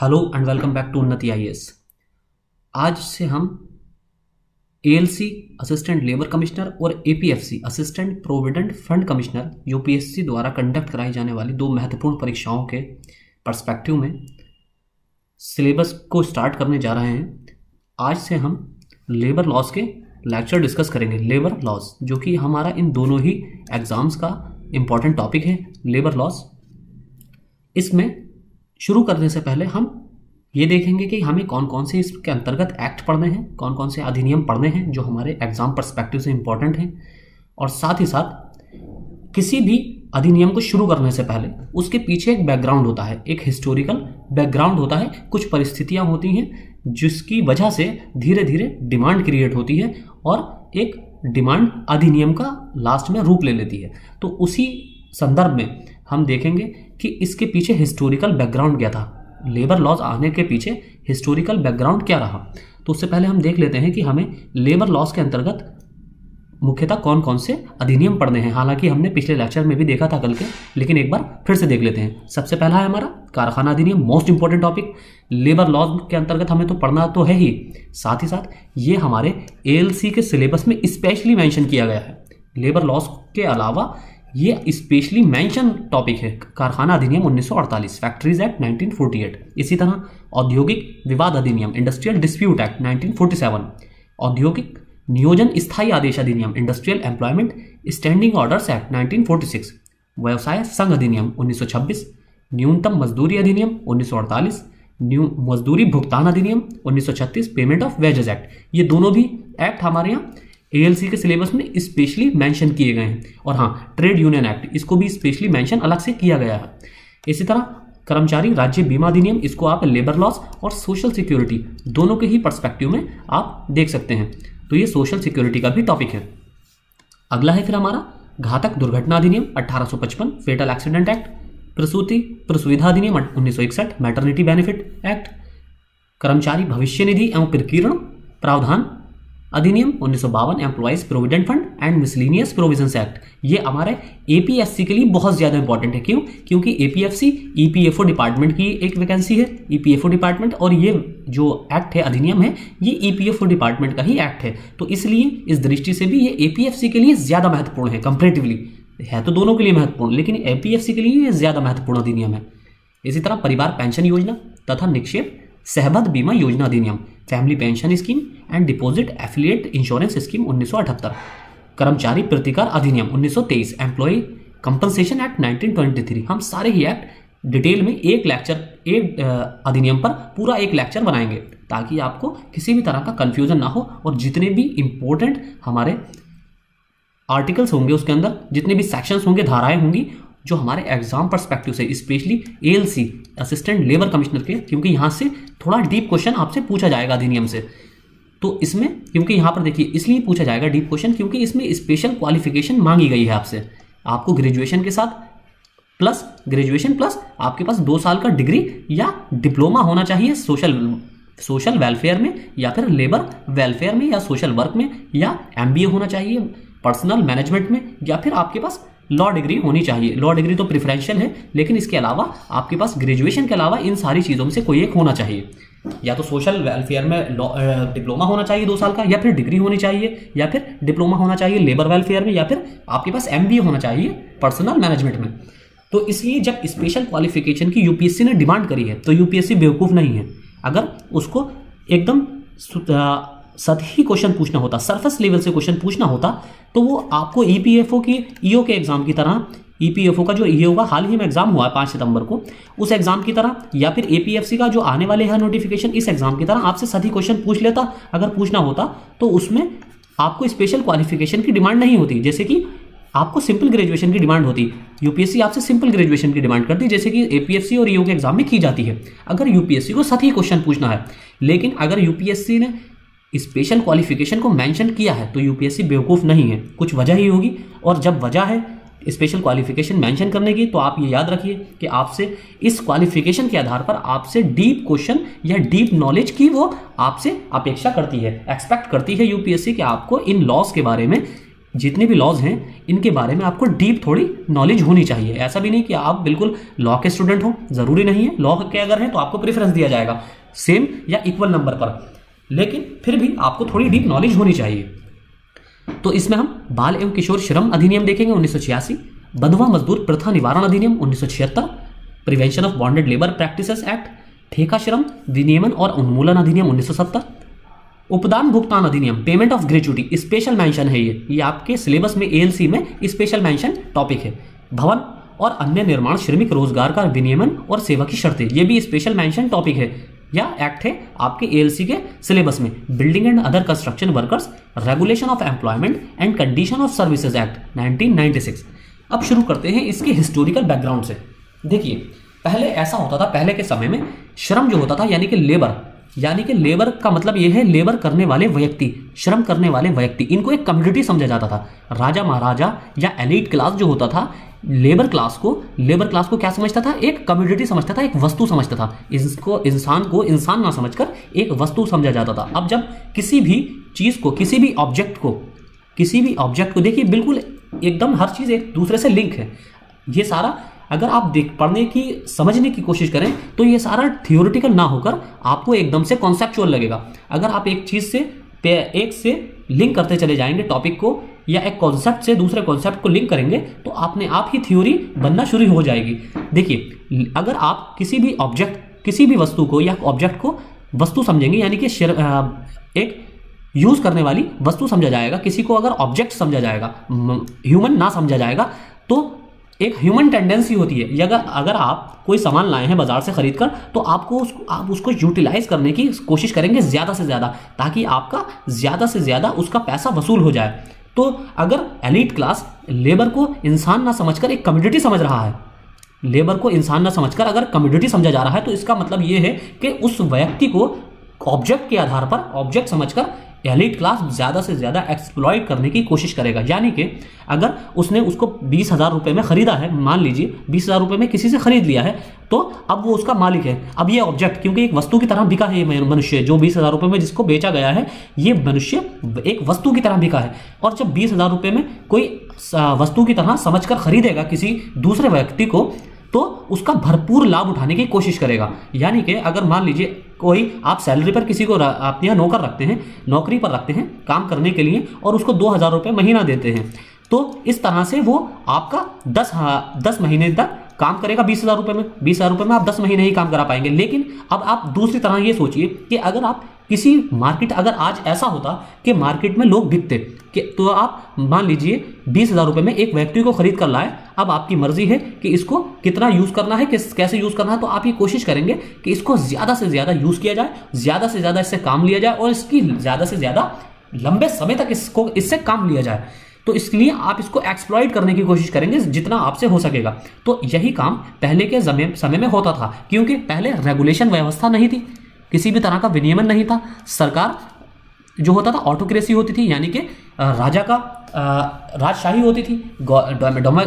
Hello and welcome back to Unnati IAS. आज से हम एएलसी असिस्टेंट लेबर कमिश्नर और APFC assistant provident fund commissioner UPSC द्वारा conduct कराई जाने वाली दो महत्वपूर्ण परीक्षाओं के पर्सपेक्टिव में सिलेबस को स्टार्ट करने जा रहे हैं। आज से हम लेबर लॉज के लेक्चर डिस्कस करेंगे। लेबर लॉज जो कि हमारा इन दोनों ही एग्जाम्स का इम्पॉर्टेंट टॉपिक है, लेबर लॉज। इसमें शुरू करने से पहले हम ये देखेंगे कि हमें कौन कौन से इसके अंतर्गत एक्ट पढ़ने हैं, कौन कौन से अधिनियम पढ़ने हैं जो हमारे एग्जाम पर्सपेक्टिव से इम्पॉर्टेंट हैं, और साथ ही साथ किसी भी अधिनियम को शुरू करने से पहले उसके पीछे एक बैकग्राउंड होता है, एक हिस्टोरिकल बैकग्राउंड होता है। कुछ परिस्थितियां होती हैं जिसकी वजह से धीरे धीरे डिमांड क्रिएट होती है और एक डिमांड अधिनियम का लास्ट में रूप ले लेती है। तो उसी संदर्भ में हम देखेंगे कि इसके पीछे हिस्टोरिकल बैकग्राउंड क्या था, लेबर लॉज आने के पीछे हिस्टोरिकल बैकग्राउंड क्या रहा। तो उससे पहले हम देख लेते हैं कि हमें लेबर लॉज के अंतर्गत मुख्यतः कौन कौन से अधिनियम पढ़ने हैं। हालांकि हमने पिछले लेक्चर में भी देखा था कल के, लेकिन एक बार फिर से देख लेते हैं। सबसे पहला है हमारा कारखाना अधिनियम, most important topic. Labour laws के अंतर्गत हमें तो पढ़ना तो है ही, साथ ही साथ ये हमारे एएलसी के सिलेबस में स्पेशली मेंशन किया गया है। लेबर लॉज के अलावा ये स्पेशली मेंशन टॉपिक है कारखाना अधिनियम 1948, फैक्ट्रीज एक्ट 1948। इसी तरह औद्योगिक विवाद अधिनियम, इंडस्ट्रियल डिस्प्यूट एक्ट 1947, औद्योगिक नियोजन स्थायी आदेश अधिनियम, industrial employment standing orders act 1946, व्यवसाय संघ अधिनियम 1926, न्यूनतम मजदूरी अधिनियम 1948, मजदूरी भुगतान अधिनियम 1936, पेमेंट ऑफ वेजेस एक्ट। ये दोनों भी एक्ट हमारे यहाँ एएलसी के सिलेबस में स्पेशली मेंशन किए गए हैं। और हाँ, ट्रेड यूनियन एक्ट, इसको भी स्पेशली मेंशन अलग से किया गया है। इसी तरह कर्मचारी राज्य बीमा अधिनियम, इसको आप लेबर लॉस और सोशल सिक्योरिटी दोनों के ही पर्सपेक्टिव में आप देख सकते हैं। तो ये सोशल सिक्योरिटी का भी टॉपिक है। अगला है फिर हमारा घातक दुर्घटना अधिनियम 1855, फेटल एक्सीडेंट एक्ट, प्रसूति प्रसुविधा अधिनियम 1961, मैटरनिटी बेनिफिट एक्ट, कर्मचारी भविष्य निधि एवं प्रकीर्ण प्रावधान अधिनियम 1952, employees provident fund and miscellaneous provisions act. ये हमारे एपीएफसी के लिए बहुत ज़्यादा इंपॉर्टेंट है। क्यों? क्योंकि एपीएफसी ईपीएफओ डिपार्टमेंट की एक वैकेंसी है, ईपीएफओ डिपार्टमेंट, और ये जो एक्ट है, अधिनियम है, ये ईपीएफओ डिपार्टमेंट का ही एक्ट है। तो इसलिए इस दृष्टि से भी ये एपीएफसी के लिए ज़्यादा महत्वपूर्ण है। कंपैरेटिवली है तो दोनों के लिए महत्वपूर्ण, लेकिन एपीएफसी के लिए ये ज़्यादा महत्वपूर्ण अधिनियम है। इसी तरह परिवार पेंशन योजना तथा निक्षेप सहबद्ध बीमा योजना अधिनियम, family pension scheme and deposit affiliate insurance scheme 1978, कर्मचारी प्रतिकार अधिनियम 1923, एम्प्लॉय कंपनसेशन एक्ट 1923। हम सारे ही एक्ट डिटेल में एक अधिनियम पर पूरा एक लेक्चर बनाएंगे ताकि आपको किसी भी तरह का कंफ्यूजन ना हो, और जितने भी इंपॉर्टेंट हमारे आर्टिकल्स होंगे उसके अंदर, जितने भी सेक्शंस होंगे, धाराएं होंगी, जो हमारे एग्जाम पर्सपेक्टिव से specially ALC assistant labour commissioner के, क्योंकि यहाँ से थोड़ा डीप क्वेश्चन आपसे पूछा जाएगा अधिनियम से। तो इसमें क्योंकि यहाँ पर देखिए इसलिए पूछा जाएगा डीप क्वेश्चन क्योंकि इसमें स्पेशल क्वालिफिकेशन मांगी गई है आपसे। आपको ग्रेजुएशन के साथ ग्रेजुएशन प्लस आपके पास 2 साल का डिग्री या डिप्लोमा होना चाहिए सोशल वेलफेयर में, या फिर लेबर वेलफेयर में, या सोशल वर्क में, या एमबीए होना चाहिए पर्सनल मैनेजमेंट में, या फिर आपके पास लॉ डिग्री होनी चाहिए। लॉ डिग्री तो प्रेफरेंशियल है, लेकिन इसके अलावा आपके पास ग्रेजुएशन के अलावा इन सारी चीज़ों में से कोई एक होना चाहिए। या तो सोशल वेलफेयर में डिप्लोमा होना चाहिए 2 साल का, या फिर डिग्री होनी चाहिए, या फिर डिप्लोमा होना चाहिए लेबर वेलफेयर में, या फिर आपके पास एमबीए होना चाहिए पर्सनल मैनेजमेंट में। तो इसलिए जब स्पेशल क्वालिफिकेशन की यूपीएससी ने डिमांड करी है तो यूपीएससी बेवकूफ़ नहीं है। अगर उसको एकदम सतही क्वेश्चन पूछना होता, सरफेस लेवल से क्वेश्चन पूछना होता, तो वो आपको ईपीएफओ की ईओ के एग्जाम की तरह, ईपीएफओ का जो ईओ का हाल ही में एग्जाम हुआ है 5 सितंबर को, उस एग्जाम की तरह, या फिर एपीएफसी का जो आने वाले है नोटिफिकेशन, इस एग्जाम की तरह आपसे सभी क्वेश्चन पूछ लेता। अगर पूछना होता तो उसमें आपको स्पेशल क्वालिफिकेशन की डिमांड नहीं होती। जैसे कि आपको सिंपल ग्रेजुएशन की डिमांड होती, यूपीएससी आपसे सिंपल ग्रेजुएशन की डिमांड करती, जैसे कि एपीएफसी और ईओ के एग्जाम में की जाती है, अगर यूपीएससी को सही क्वेश्चन पूछना है। लेकिन अगर यूपीएससी ने स्पेशल क्वालिफिकेशन को मेंशन किया है तो यूपीएससी बेवकूफ़ नहीं है, कुछ वजह ही होगी। और जब वजह है स्पेशल क्वालिफिकेशन मेंशन करने की, तो आप ये याद रखिए कि आपसे इस क्वालिफिकेशन के आधार पर आपसे डीप क्वेश्चन या डीप नॉलेज की वो आपसे अपेक्षा करती है, एक्सपेक्ट करती है यूपीएससी कि आपको इन लॉस के बारे में जितने भी लॉज हैं इनके बारे में आपको डीप थोड़ी नॉलेज होनी चाहिए। ऐसा भी नहीं कि आप बिल्कुल लॉ के स्टूडेंट हो, जरूरी नहीं है। लॉ के अगर हैं तो आपको प्रेफरेंस दिया जाएगा सेम या इक्वल नंबर पर, लेकिन फिर भी आपको थोड़ी डीप नॉलेज होनी चाहिए। तो इसमें हम बाल एवं किशोर श्रम अधिनियम देखेंगे 1986, बंधुआ मजदूर प्रथा निवारण अधिनियम 1976, prevention of bonded labour practices act, ठेका श्रम विनियमन और उन्मूलन अधिनियम 1970, उपदान भुगतान अधिनियम payment of gratuity, special mention है ये आपके सिलेबस में एएलसी में स्पेशल मेंशन टॉपिक है। भवन और अन्य निर्माण श्रमिक रोजगार का विनियमन और सेवा की शर्तें, ये भी स्पेशल मेंशन टॉपिक है या एक्ट है आपके एएलसी के सिलेबस में। Building and other construction workers regulation of employment and condition of services act 1996। अब शुरू करते हैं इसके हिस्टोरिकल बैकग्राउंड से। देखिए पहले ऐसा होता था, पहले के समय में श्रम जो होता था यानी कि लेबर का मतलब यह है लेबर करने वाले व्यक्ति, श्रम करने वाले व्यक्ति, इनको एक कम्युनिटी समझा जाता था। राजा महाराजा या एलीट क्लास जो होता था लेबर क्लास को क्या समझता था? एक कम्युनिटी समझता था, एक वस्तु समझता था। इसको इंसान को इंसान ना समझकर एक वस्तु समझा जाता था। अब जब किसी भी चीज को, किसी भी ऑब्जेक्ट को देखिए बिल्कुल एकदम हर चीज एक दूसरे से लिंक है। ये सारा अगर आप पढ़ने की समझने की कोशिश करें तो ये सारा थियोरिटिकल ना होकर आपको एकदम से कॉन्सेप्चुअल लगेगा। अगर आप एक चीज से एक से लिंक करते चले जाएंगे टॉपिक को, या एक कॉन्सेप्ट से दूसरे कॉन्सेप्ट को लिंक करेंगे तो अपने आप ही थ्योरी बनना शुरू हो जाएगी। देखिए अगर आप किसी भी वस्तु को या ऑब्जेक्ट को वस्तु समझेंगे यानी कि एक यूज करने वाली वस्तु समझा जाएगा, किसी को अगर ऑब्जेक्ट समझा जाएगा, ह्यूमन ना समझा जाएगा, तो एक ह्यूमन टेंडेंसी होती है। अगर आप कोई सामान लाए हैं बाजार से खरीद कर तो आप उसको यूटिलाइज करने की कोशिश करेंगे ज़्यादा से ज़्यादा, ताकि आपका ज़्यादा से ज़्यादा उसका पैसा वसूल हो जाए। तो अगर एलीट क्लास लेबर को इंसान ना समझकर एक कम्युनिटी समझ रहा है, लेबर को इंसान ना समझकर अगर कम्युनिटी समझा जा रहा है, तो इसका मतलब ये है कि उस व्यक्ति को ऑब्जेक्ट के आधार पर ऑब्जेक्ट समझकर एलीट क्लास ज़्यादा से ज़्यादा एक्सप्लॉइट करने की कोशिश करेगा। यानी कि अगर उसने उसको 20,000 रुपये में खरीदा है, मान लीजिए 20,000 रुपये में किसी से खरीद लिया है, तो अब वो उसका मालिक है। अब ये ऑब्जेक्ट क्योंकि एक वस्तु की तरह बिका है, ये मनुष्य जो 20,000 रुपये में जिसको बेचा गया है, ये मनुष्य एक वस्तु की तरह बिका है। और जब 20,000 रुपये में कोई वस्तु की तरह समझकर खरीदेगा किसी दूसरे व्यक्ति को, तो उसका भरपूर लाभ उठाने की कोशिश करेगा। यानी कि अगर मान लीजिए कोई आप सैलरी पर किसी को अपने यहाँ नौकरी पर रखते हैं काम करने के लिए, और उसको 2,000 रुपये महीना देते हैं, तो इस तरह से वो आपका 10 महीने तक काम करेगा 20,000 रुपये में। 20,000 रुपये में आप 10 महीने ही काम करा पाएंगे। लेकिन अब आप दूसरी तरह ये सोचिए कि अगर आप अगर आज ऐसा होता कि मार्केट में लोग बिकते कि, तो आप मान लीजिए 20,000 रुपये में एक व्यक्ति को खरीद कर लाए। अब आपकी मर्जी है कि इसको कितना यूज करना है, कैसे यूज करना है, तो आप ये कोशिश करेंगे कि इसको ज्यादा से ज्यादा यूज किया जाए, ज्यादा से ज्यादा इससे काम लिया जाए, और इसकी ज्यादा से ज्यादा लंबे समय तक इससे काम लिया जाए। तो इसलिए आप इसको एक्सप्लॉइट करने की कोशिश करेंगे जितना आपसे हो सकेगा। तो यही काम पहले के समय में होता था, क्योंकि पहले रेगुलेशन व्यवस्था नहीं थी, किसी भी तरह का विनियमन नहीं था। सरकार जो होता था ऑटोक्रेसी होती थी, यानी कि राजा का राजशाही होती थी।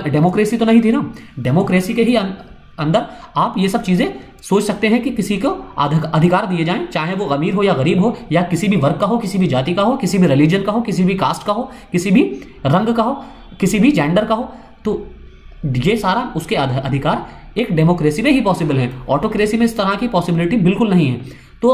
डेमोक्रेसी तो नहीं थी ना। डेमोक्रेसी के ही अंदर आप ये सब चीज़ें सोच सकते हैं कि किसी को अधिकार दिए जाएं, चाहे वो अमीर हो या गरीब हो, या किसी भी वर्ग का हो, किसी भी जाति का हो, किसी भी रिलीजन का हो, किसी भी कास्ट का हो, किसी भी रंग का हो, किसी भी जेंडर का हो। तो ये सारा उसके अधिकार एक डेमोक्रेसी में ही पॉसिबल है। ऑटोक्रेसी में इस तरह की पॉसिबिलिटी बिल्कुल नहीं है। तो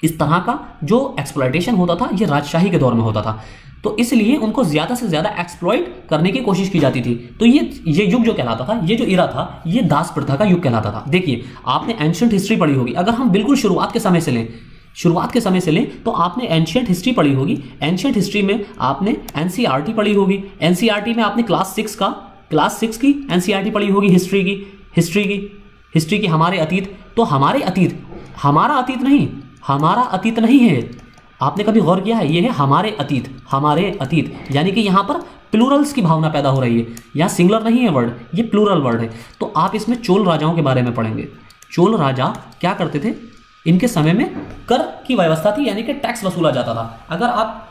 इस तरह का जो एक्सप्लॉयटेशन होता था ये राजशाही के दौर में होता था। तो इसलिए उनको ज़्यादा से ज़्यादा एक्सप्लॉइट करने की कोशिश की जाती थी। तो ये युग जो कहलाता था, ये जो इरा था, ये दास प्रथा का युग कहलाता था। देखिए आपने एंशिएंट हिस्ट्री पढ़ी होगी। अगर हम बिल्कुल शुरुआत के समय से लें तो आपने एंशिएंट हिस्ट्री पढ़ी होगी। एंशिएंट हिस्ट्री में आपने एनसीईआरटी पढ़ी होगी। एनसीईआरटी में आपने क्लास 6 की एनसीईआरटी पढ़ी होगी हिस्ट्री की हमारे अतीत। तो हमारा अतीत नहीं है। आपने कभी गौर किया है? ये है हमारे अतीत, यानी कि यहाँ पर प्लूरल्स की भावना पैदा हो रही है। यहाँ सिंगुलर नहीं है वर्ड, ये प्लूरल वर्ड है। तो आप इसमें चोल राजाओं के बारे में पढ़ेंगे। चोल राजा क्या करते थे? इनके समय में कर की व्यवस्था थी, यानी कि टैक्स वसूला जाता था। अगर आप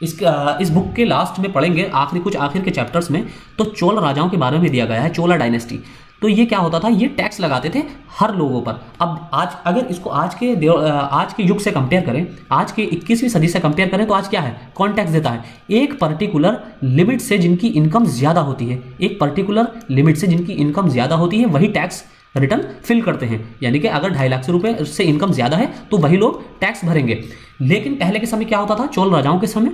इस बुक के लास्ट में पढ़ेंगे, आखिर के चैप्टर्स में, तो चोल राजाओं के बारे में दिया गया है। चोला डायनेस्टी। तो ये क्या होता था, ये टैक्स लगाते थे हर लोगों पर। अब आज अगर इसको आज के युग से कंपेयर करें, आज के 21वीं सदी से कंपेयर करें, तो आज क्या है, कौन टैक्स देता है, एक पर्टिकुलर लिमिट से जिनकी इनकम ज्यादा होती है, एक पर्टिकुलर लिमिट से जिनकी इनकम ज्यादा होती है वही टैक्स रिटर्न फिल करते हैं। यानी कि अगर 2.5 लाख रुपए से इनकम ज्यादा है तो वही लोग टैक्स भरेंगे। लेकिन पहले के समय क्या होता था, चोल राजाओं के समय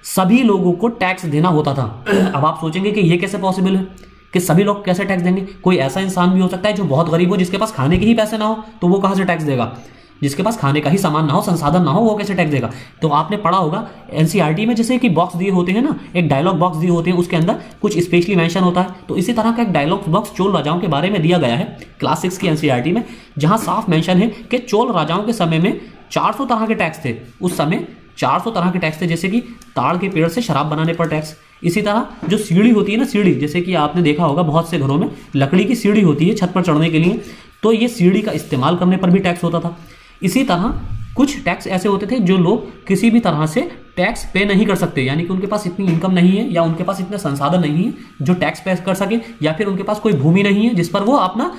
सभी लोगों को टैक्स देना होता था। अब आप सोचेंगे कि ये कैसे पॉसिबल है कि सभी लोग कैसे टैक्स देंगे, कोई ऐसा इंसान भी हो सकता है जो बहुत गरीब हो, जिसके पास खाने के ही पैसे ना हो, तो वो कहां से टैक्स देगा, जिसके पास खाने का ही सामान ना हो, संसाधन ना हो, वो कैसे टैक्स देगा। तो आपने पढ़ा होगा एनसीईआरटी में, जैसे कि बॉक्स दिए होते हैं ना, एक डायलॉग बॉक्स दिए होते हैं, उसके अंदर कुछ स्पेशली मेंशन होता है। तो इसी तरह का एक डायलॉग बॉक्स चोल राजाओं के बारे में दिया गया है क्लास 6 की एनसीईआरटी में, जहां साफ मेंशन है कि चोल राजाओं के समय में 400 तरह के टैक्स थे। उस समय 400 तरह के टैक्स थे, जैसे कि ताड़ के पेड़ से शराब बनाने पर टैक्स। इसी तरह जो सीढ़ी होती है ना, सीढ़ी, जैसे कि आपने देखा होगा बहुत से घरों में लकड़ी की सीढ़ी होती है छत पर चढ़ने के लिए, तो ये सीढ़ी का इस्तेमाल करने पर भी टैक्स होता था। इसी तरह कुछ टैक्स ऐसे होते थे जो लोग किसी भी तरह से टैक्स पे नहीं कर सकते, यानी कि उनके पास इतनी इनकम नहीं है या उनके पास इतने संसाधन नहीं है जो टैक्स पे कर सके, या फिर उनके पास कोई भूमि नहीं है जिस पर वो अपना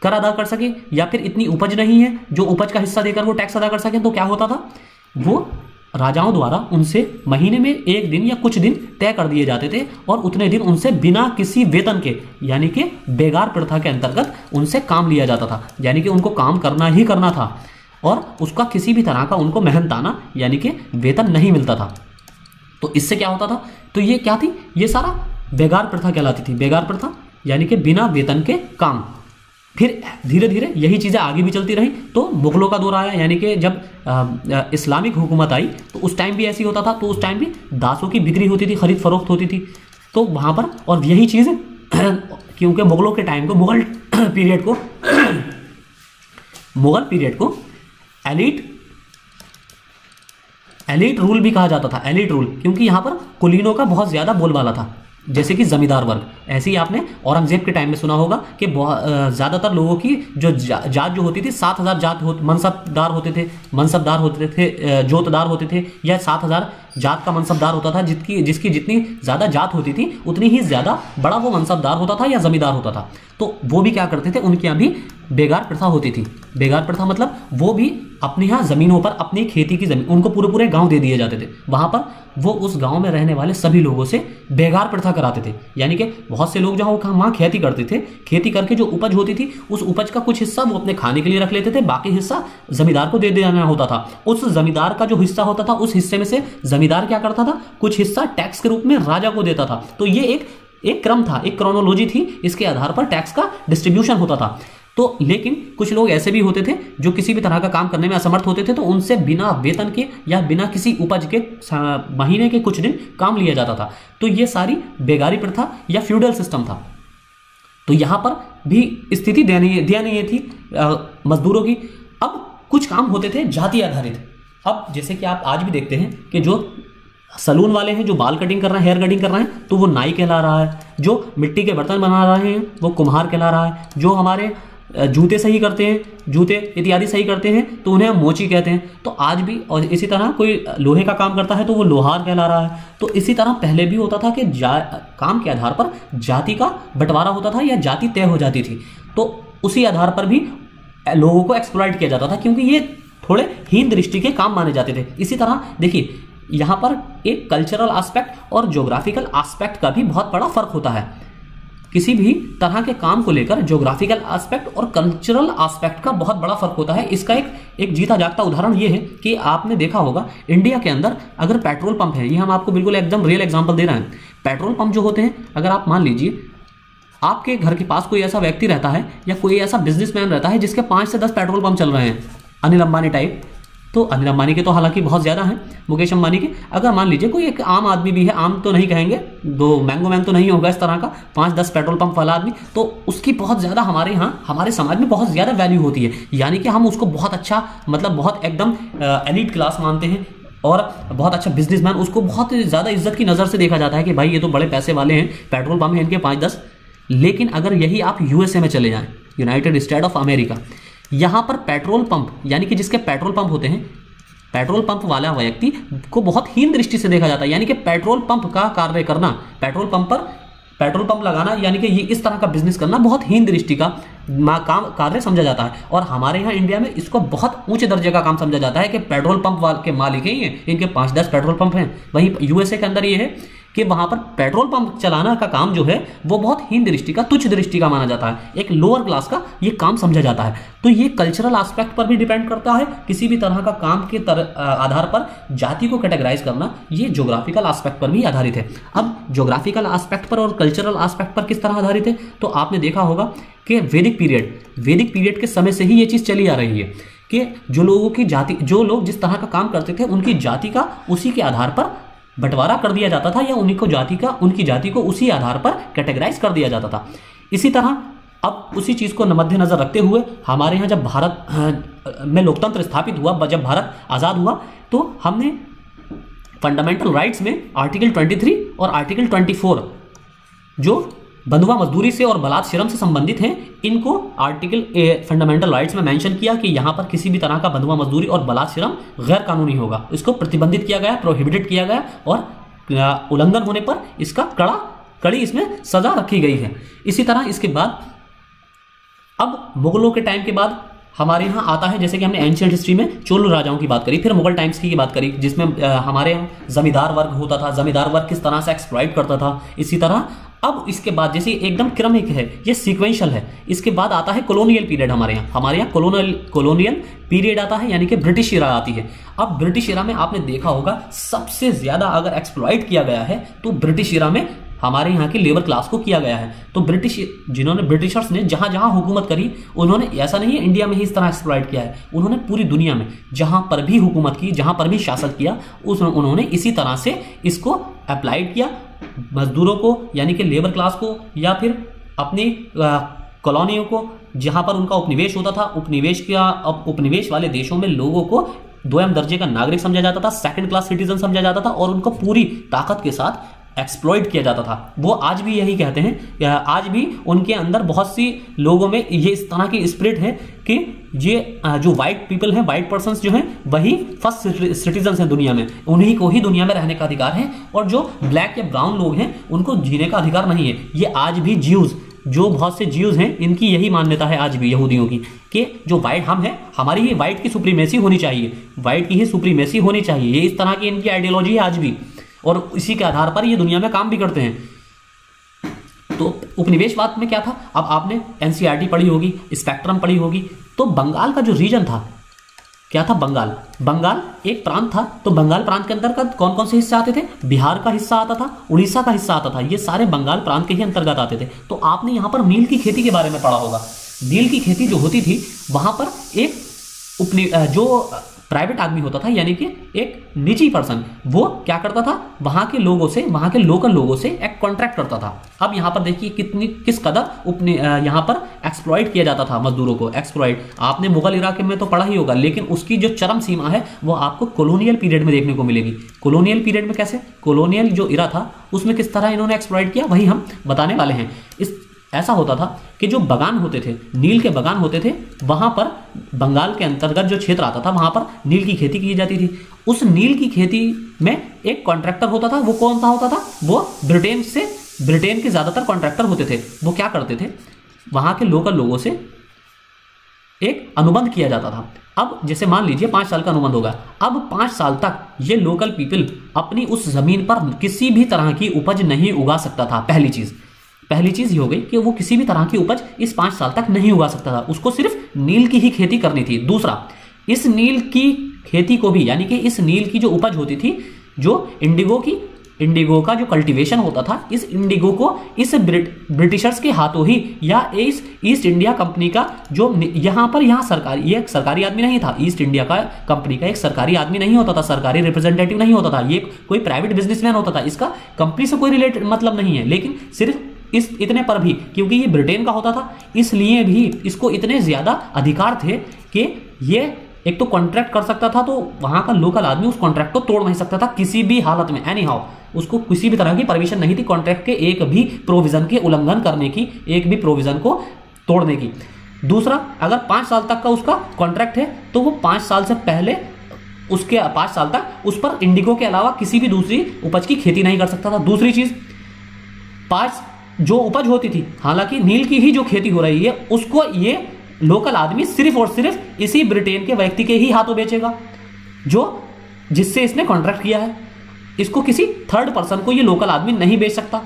कर अदा कर सके, या फिर इतनी उपज नहीं है जो उपज का हिस्सा देकर वो टैक्स अदा कर सके। तो क्या होता था, वो राजाओं द्वारा उनसे महीने में एक दिन या कुछ दिन तय कर दिए जाते थे और उतने दिन उनसे बिना किसी वेतन के, यानी कि बेगार प्रथा के अंतर्गत उनसे काम लिया जाता था। यानी कि उनको काम करना ही करना था और उसका किसी भी तरह का उनको मेहनताना यानी कि वेतन नहीं मिलता था। तो इससे क्या होता था, तो ये क्या थी, ये सारा बेगार प्रथा कहलाती थी। बेगार प्रथा यानी कि बिना वेतन के काम। फिर धीरे धीरे यही चीज़ें आगे भी चलती रही, तो मुगलों का दौर आया, यानी कि जब इस्लामिक हुकूमत आई तो उस टाइम भी ऐसी होता था। तो उस टाइम भी दासों की बिक्री होती थी, खरीद फरोख्त होती थी, तो वहाँ पर, और यही चीज़ क्योंकि मुगलों के टाइम को, मुगल पीरियड को एलीट रूल भी कहा जाता था। एलीट रूल क्योंकि यहाँ पर कुलीनों का बहुत ज़्यादा बोलबाला था, जैसे कि जमींदार वर्ग। ऐसे ही आपने औरंगजेब के टाइम में सुना होगा कि ज़्यादातर लोगों की जो जात जो होती थी, 7,000 जात मनसबदार होते थे, जोतदार होते थे, या 7,000 जात का मनसबदार होता था। जिसकी जितनी ज़्यादा जात होती थी उतनी ही ज़्यादा बड़ा वो मनसबदार होता था या जमींदार होता था। तो वो भी क्या करते थे, उनके यहाँ भी बेगार प्रथा होती थी। बेगार प्रथा मतलब वो भी अपने यहाँ ज़मीनों पर, अपनी खेती की ज़मीन, उनको पूरे पूरे गांव दे दिए जाते थे। वहाँ पर वो उस गांव में रहने वाले सभी लोगों से बेगार प्रथा कराते थे। यानी कि बहुत से लोग जहाँ वहाँ खेती करते थे, खेती करके जो उपज होती थी उस उपज का कुछ हिस्सा वो अपने खाने के लिए रख लेते थे, बाकी हिस्सा जमींदार को दे देना होता था। उस जमींदार का जो हिस्सा होता था, उस हिस्से में से जमींदार क्या करता था, कुछ हिस्सा टैक्स के रूप में राजा को देता था। तो ये एक क्रम था, एक क्रोनोलॉजी थी, इसके आधार पर टैक्स का डिस्ट्रीब्यूशन होता था। तो लेकिन कुछ लोग ऐसे भी होते थे जो किसी भी तरह का काम करने में असमर्थ होते थे, तो उनसे बिना वेतन के या बिना किसी उपज के महीने के कुछ दिन काम लिया जाता था। तो ये सारी बेगारी प्रथा या फ्यूडल सिस्टम था। तो यहां पर भी स्थिति दयनीय थी मजदूरों की। अब कुछ काम होते थे जाति आधारित। अब जैसे कि आप आज भी देखते हैं कि जो सलून वाले हैं, जो बाल कटिंग कर रहे हैं, हेयर कटिंग कर रहे हैं, तो वो नाई कहला रहा है। जो मिट्टी के बर्तन बना रहे हैं वो कुम्हार कहला रहा है। जो हमारे जूते सही करते हैं, जूते इत्यादि सही करते हैं, तो उन्हें हम मोची कहते हैं। तो आज भी, और इसी तरह कोई लोहे का काम करता है तो वो लोहार कहला रहा है। तो इसी तरह पहले भी होता था कि काम के आधार पर जाति का बंटवारा होता था या जाति तय हो जाती थी। तो उसी आधार पर भी लोगों को एक्सप्लॉइट किया जाता था, क्योंकि ये थोड़े हीन दृष्टि के काम माने जाते थे। इसी तरह देखिए, यहाँ पर एक कल्चरल एस्पेक्ट और ज्योग्राफिकल एस्पेक्ट का भी बहुत बड़ा फर्क होता है। किसी भी तरह के काम को लेकर ज्योग्राफिकल एस्पेक्ट और कल्चरल एस्पेक्ट का बहुत बड़ा फर्क होता है। इसका एक जीता जागता उदाहरण ये है कि आपने देखा होगा इंडिया के अंदर अगर पेट्रोल पंप है, ये हम आपको बिल्कुल एकदम रियल एग्जांपल दे रहे हैं। पेट्रोल पंप जो होते हैं, अगर आप मान लीजिए आपके घर के पास कोई ऐसा व्यक्ति रहता है या कोई ऐसा बिजनेसमैन रहता है जिसके 5 से 10 पेट्रोल पंप चल रहे हैं, अनिल अंबानी टाइप। तो अनिल अंबानी के तो हालांकि बहुत ज़्यादा हैं, मुकेश अंबानी के। अगर मान लीजिए कोई एक आम आदमी भी है, आम तो नहीं कहेंगे, दो मैंगो मैन तो नहीं होगा इस तरह का, 5-10 पेट्रोल पंप वाला आदमी, तो उसकी बहुत ज़्यादा हमारे यहाँ, हमारे समाज में बहुत ज़्यादा वैल्यू होती है। यानी कि हम उसको बहुत अच्छा, मतलब बहुत एकदम एलीट क्लास मानते हैं और बहुत अच्छा बिजनेसमैन, उसको बहुत ज़्यादा इज्जत की नज़र से देखा जाता है कि भाई ये तो बड़े पैसे वाले हैं, पेट्रोल पंप है इनके 5-10। लेकिन अगर यही आप यूएसए में चले जाएं, यूनाइटेड स्टेट ऑफ अमेरिका, यहाँ पर पेट्रोल पंप यानी कि जिसके पेट्रोल पंप होते हैं, पेट्रोल पंप वाला व्यक्ति को बहुत हीन दृष्टि से देखा जाता है। यानी कि पेट्रोल पंप का कार्य करना, पेट्रोल पंप पर पेट्रोल पंप लगाना यानी कि ये इस तरह का बिजनेस करना बहुत हीन दृष्टि का काम कार्य समझा जाता है। और हमारे यहाँ इंडिया में इसको बहुत ऊंचे दर्जे का काम समझा जाता है कि पेट्रोल पंप वाले के मालिक ही हैं, इनके 5-10 पेट्रोल पंप हैं। वहीं यूएसए के अंदर ये है कि वहां पर पेट्रोल पंप चलाना का काम जो है वो बहुत हीन दृष्टि का, तुच्छ दृष्टि का माना जाता है, एक लोअर क्लास का ये काम समझा जाता है। तो ये कल्चरल एस्पेक्ट पर भी डिपेंड करता है। किसी भी तरह का काम के आधार पर जाति को कैटेगराइज करना ये ज्योग्राफिकल एस्पेक्ट पर भी आधारित है। अब ज्योग्राफिकल एस्पेक्ट पर और कल्चरल एस्पेक्ट पर किस तरह आधारित है, तो आपने देखा होगा कि वैदिक पीरियड के समय से ही ये चीज चली आ रही है कि जो लोगों की जाति, जो लोग जिस तरह का काम करते थे उनकी जाति का उसी के आधार पर बंटवारा कर दिया जाता था, या उनकी जाति को उसी आधार पर कैटेगराइज कर दिया जाता था। इसी तरह अब उसी चीज को मद्देनजर रखते हुए हमारे यहाँ जब भारत में लोकतंत्र स्थापित हुआ, जब भारत आजाद हुआ, तो हमने फंडामेंटल राइट्स में आर्टिकल 23 और आर्टिकल 24 जो बंधुआ मजदूरी से और बलात् श्रम से संबंधित हैं, इनको आर्टिकल फंडामेंटल राइट्स में मेंशन किया कि यहां पर किसी भी तरह का बंधुआ मजदूरी और बलात् श्रम गैर कानूनी होगा। इसको प्रतिबंधित किया गया, प्रोहिबिटेड किया गया, और उल्लंघन होने पर इसका कड़ी इसमें सजा रखी गई है। इसी तरह इसके बाद अब मुगलों के टाइम के बाद हमारे यहाँ आता है, जैसे कि हमने एंशिएंट हिस्ट्री में चोल राजाओं की बात करी, फिर मुगल टाइम्स की बात करी, जिसमें हमारे यहाँ जमींदार वर्ग होता था, जमींदार वर्ग किस तरह से एक्सप्लॉइट करता था। इसी तरह अब इसके बाद जैसे एकदम क्रमिक है, ये सीक्वेंशियल है। इसके बाद आता है कॉलोनियल पीरियड। हमारे यहाँ कॉलोनियल पीरियड आता है, यानी कि ब्रिटिश इरा आती है। अब ब्रिटिश इरा में आपने देखा होगा सबसे ज्यादा अगर एक्सप्लॉइट किया गया है तो ब्रिटिश इरा में हमारे यहाँ की लेबर क्लास को किया गया है। तो ब्रिटिशर्स ने जहां जहां हुकूमत करी, उन्होंने ऐसा नहीं है इंडिया में ही इस तरह एक्सप्लॉइट किया है, उन्होंने पूरी दुनिया में जहां पर भी हुकूमत की, जहां पर भी शासन किया, उसमें उन्होंने इसी तरह से इसको अप्लाइड किया मजदूरों को, यानी कि लेबर क्लास को, या फिर अपनी कॉलोनियों को जहां पर उनका उपनिवेश होता था। उपनिवेश वाले देशों में लोगों को दोयम दर्जे का नागरिक समझा जाता था, सेकंड क्लास सिटीजन समझा जाता था, और उनको पूरी ताकत के साथ एक्सप्लॉइट किया जाता था। वो आज भी यही कहते हैं, आज भी उनके अंदर बहुत सी लोगों में ये इस तरह की स्पिरिट है कि ये जो व्हाइट पीपल हैं, व्हाइट पर्सन्स जो हैं, वही फर्स्ट सिटीजन्स हैं दुनिया में, उन्हीं को ही दुनिया में रहने का अधिकार है, और जो ब्लैक या ब्राउन लोग हैं उनको जीने का अधिकार नहीं है। ये आज भी ज्यूज, जो बहुत से ज्यूज हैं, इनकी यही मान्यता है आज भी यहूदियों की, कि जो व्हाइट हम हैं, हमारी ही व्हाइट की सुप्रीमेसी होनी चाहिए, व्हाइट की ही सुप्रीमेसी होनी चाहिए। ये इस तरह की इनकी आइडियोलॉजी है आज भी, और इसी के आधार पर ये दुनिया में काम भी करते हैं। तो उपनिवेशवाद में क्या था, अब आपने एनसीईआरटी पढ़ी होगी, स्पेक्ट्रम पढ़ी होगी। तो बंगाल का जो रीजन था, क्या था, बंगाल एक प्रांत था। तो बंगाल प्रांत के अंतर्गत कौन कौन से हिस्से आते थे, बिहार का हिस्सा आता था, उड़ीसा का हिस्सा आता था, ये सारे बंगाल प्रांत के ही अंतर्गत आते थे। तो आपने यहाँ पर नील की खेती के बारे में पढ़ा होगा। नील की खेती जो होती थी, वहां पर एक जो प्राइवेट आदमी होता था, यानी कि एक निजी पर्सन, वो क्या करता था, वहां के लोगों से, वहां के लोकल लोगों से एक कॉन्ट्रैक्ट करता था। अब यहां पर देखिए किस कदर यहां पर एक्सप्लॉइट किया जाता था मजदूरों को। एक्सप्लॉइट आपने मुगल इराके में तो पढ़ा ही होगा, लेकिन उसकी जो चरम सीमा है वो आपको कॉलोनियल पीरियड में देखने को मिलेगी। कॉलोनियल पीरियड में कैसे, कॉलोनियल जो इरा था उसमें किस तरह इन्होंने एक्सप्लॉइट किया, वही हम बताने वाले हैं। ऐसा होता था कि जो बगान होते थे, नील के बगान होते थे, वहां पर बंगाल के अंतर्गत जो क्षेत्र आता था वहां पर नील की खेती की जाती थी। उस नील की खेती में एक कॉन्ट्रैक्टर होता था। वो कौन सा होता था, वो ब्रिटेन के ज्यादातर कॉन्ट्रैक्टर होते थे। वो क्या करते थे, वहां के लोकल लोगों से एक अनुबंध किया जाता था। अब जैसे मान लीजिए 5 साल का अनुबंध होगा, अब 5 साल तक ये लोकल पीपल अपनी उस जमीन पर किसी भी तरह की उपज नहीं उगा सकता था। पहली चीज ये हो गई कि वो किसी भी तरह की उपज इस 5 साल तक नहीं उगा सकता था, उसको सिर्फ नील की ही खेती करनी थी। दूसरा, इस नील की खेती को भी, यानी कि इस नील की जो उपज होती थी, जो इंडिगो का जो कल्टीवेशन होता था, इस इंडिगो को इस ब्रिटिशर्स के हाथों ही, या इस ईस्ट इंडिया कंपनी का जो यहाँ सरकारी, ये एक सरकारी आदमी नहीं था, ईस्ट इंडिया का कंपनी का एक सरकारी आदमी नहीं होता था, सरकारी रिप्रेजेंटेटिव नहीं होता था, ये कोई प्राइवेट बिजनेसमैन होता था, इसका कंपनी से कोई रिलेटेड मतलब नहीं है। लेकिन सिर्फ इतने पर भी, क्योंकि ये ब्रिटेन का होता था, इसलिए भी इसको इतने ज्यादा अधिकार थे कि ये एक तो कॉन्ट्रैक्ट कर सकता था, तो वहां का लोकल आदमी उस कॉन्ट्रैक्ट को तोड़ नहीं सकता था किसी भी हालत में, एनी हाउ। उसको किसी भी तरह की परमिशन नहीं थी कॉन्ट्रैक्ट के एक भी प्रोविजन के उल्लंघन करने की, एक भी प्रोविजन को तोड़ने की। दूसरा, अगर 5 साल तक का उसका कॉन्ट्रैक्ट है तो वो 5 साल से पहले, उसके 5 साल तक उस पर इंडिगो के अलावा किसी भी दूसरी उपज की खेती नहीं कर सकता था। दूसरी चीज, जो उपज होती थी, हालांकि नील की ही जो खेती हो रही है, उसको ये लोकल आदमी सिर्फ और सिर्फ इसी ब्रिटेन के व्यक्ति के ही हाथों बेचेगा, जो जिससे इसने कॉन्ट्रैक्ट किया है। इसको किसी थर्ड पर्सन को ये लोकल आदमी नहीं बेच सकता।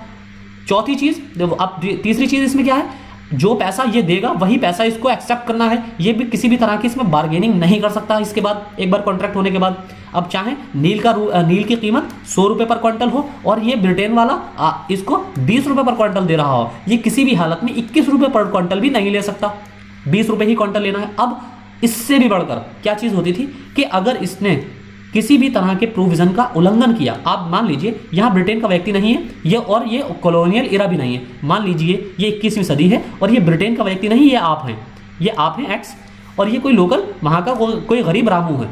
चौथी चीज, अब तीसरी चीज इसमें क्या है, जो पैसा ये देगा वही पैसा इसको एक्सेप्ट करना है। ये भी किसी भी तरह की इसमें बार्गेनिंग नहीं कर सकता इसके बाद, एक बार कॉन्ट्रैक्ट होने के बाद। अब चाहे नील की कीमत 100 रुपए पर क्विंटल हो और ये ब्रिटेन वाला इसको 20 रुपए पर क्विंटल दे रहा हो, ये किसी भी हालत में 21 रुपए पर क्विंटल भी नहीं ले सकता, 20 रुपए ही क्विंटल लेना है। अब इससे भी बढ़कर क्या चीज होती थी कि अगर इसने किसी भी तरह के प्रोविजन का उल्लंघन किया, आप मान लीजिए यहां ब्रिटेन का व्यक्ति नहीं है ये, और ये कॉलोनियल इरा भी नहीं है, मान लीजिए ये 21वीं सदी है और ये ब्रिटेन का व्यक्ति नहीं, ये आप हैं, एक्स, और ये कोई लोकल वहां का कोई गरीब रामू है,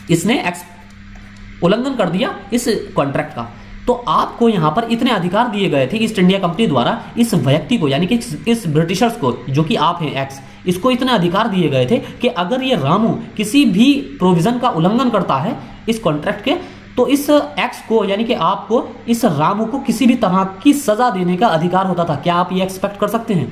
इसने एक्स उल्लंघन कर दिया इस कॉन्ट्रैक्ट का, तो आपको यहां पर इतने अधिकार दिए गए थे ईस्ट इंडिया कंपनी द्वारा इस व्यक्ति को, यानी कि इस ब्रिटिशर्स को, जो कि आप हैं एक्स, इसको इतने अधिकार दिए गए थे कि अगर ये रामू किसी भी प्रोविजन का उल्लंघन करता है इस कॉन्ट्रैक्ट के, तो इस एक्स को, यानी कि आपको इस रामू को किसी भी तरह की सजा देने का अधिकार होता था। क्या आप ये एक्सपेक्ट कर सकते हैं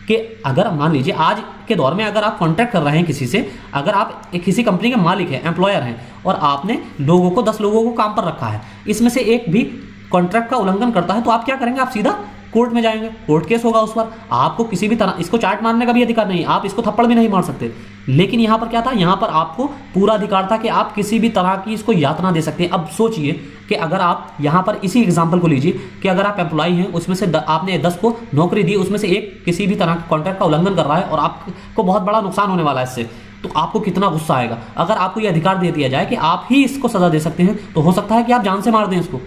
कि अगर मान लीजिए आज के दौर में अगर आप कॉन्ट्रैक्ट कर रहे हैं किसी से, अगर आप किसी कंपनी के मालिक हैं, एम्प्लॉयर हैं, और आपने 10 लोगों को काम पर रखा है, इसमें से एक भी कॉन्ट्रैक्ट का उल्लंघन करता है, तो आप क्या करेंगे, आप सीधा कोर्ट में जाएंगे, कोर्ट केस होगा उस पर, आपको किसी भी तरह इसको चार्ट मारने का भी अधिकार नहीं, आप इसको थप्पड़ भी नहीं मार सकते। लेकिन यहां पर क्या था, यहां पर आपको पूरा अधिकार था कि आप किसी भी तरह की इसको यातना दे सकते हैं। अब सोचिए कि अगर आप यहां पर इसी एग्जांपल को लीजिए कि अगर आप एम्प्लॉय हैं, उसमें से आपने 10 को नौकरी दी, उसमें से एक किसी भी तरह के कॉन्ट्रैक्ट का उल्लंघन कर रहा है और आपको बहुत बड़ा नुकसान होने वाला है इससे, तो आपको कितना गुस्सा आएगा। अगर आपको यह अधिकार दे दिया जाए कि आप ही इसको सजा दे सकते हैं, तो हो सकता है कि आप जान से मार दें इसको।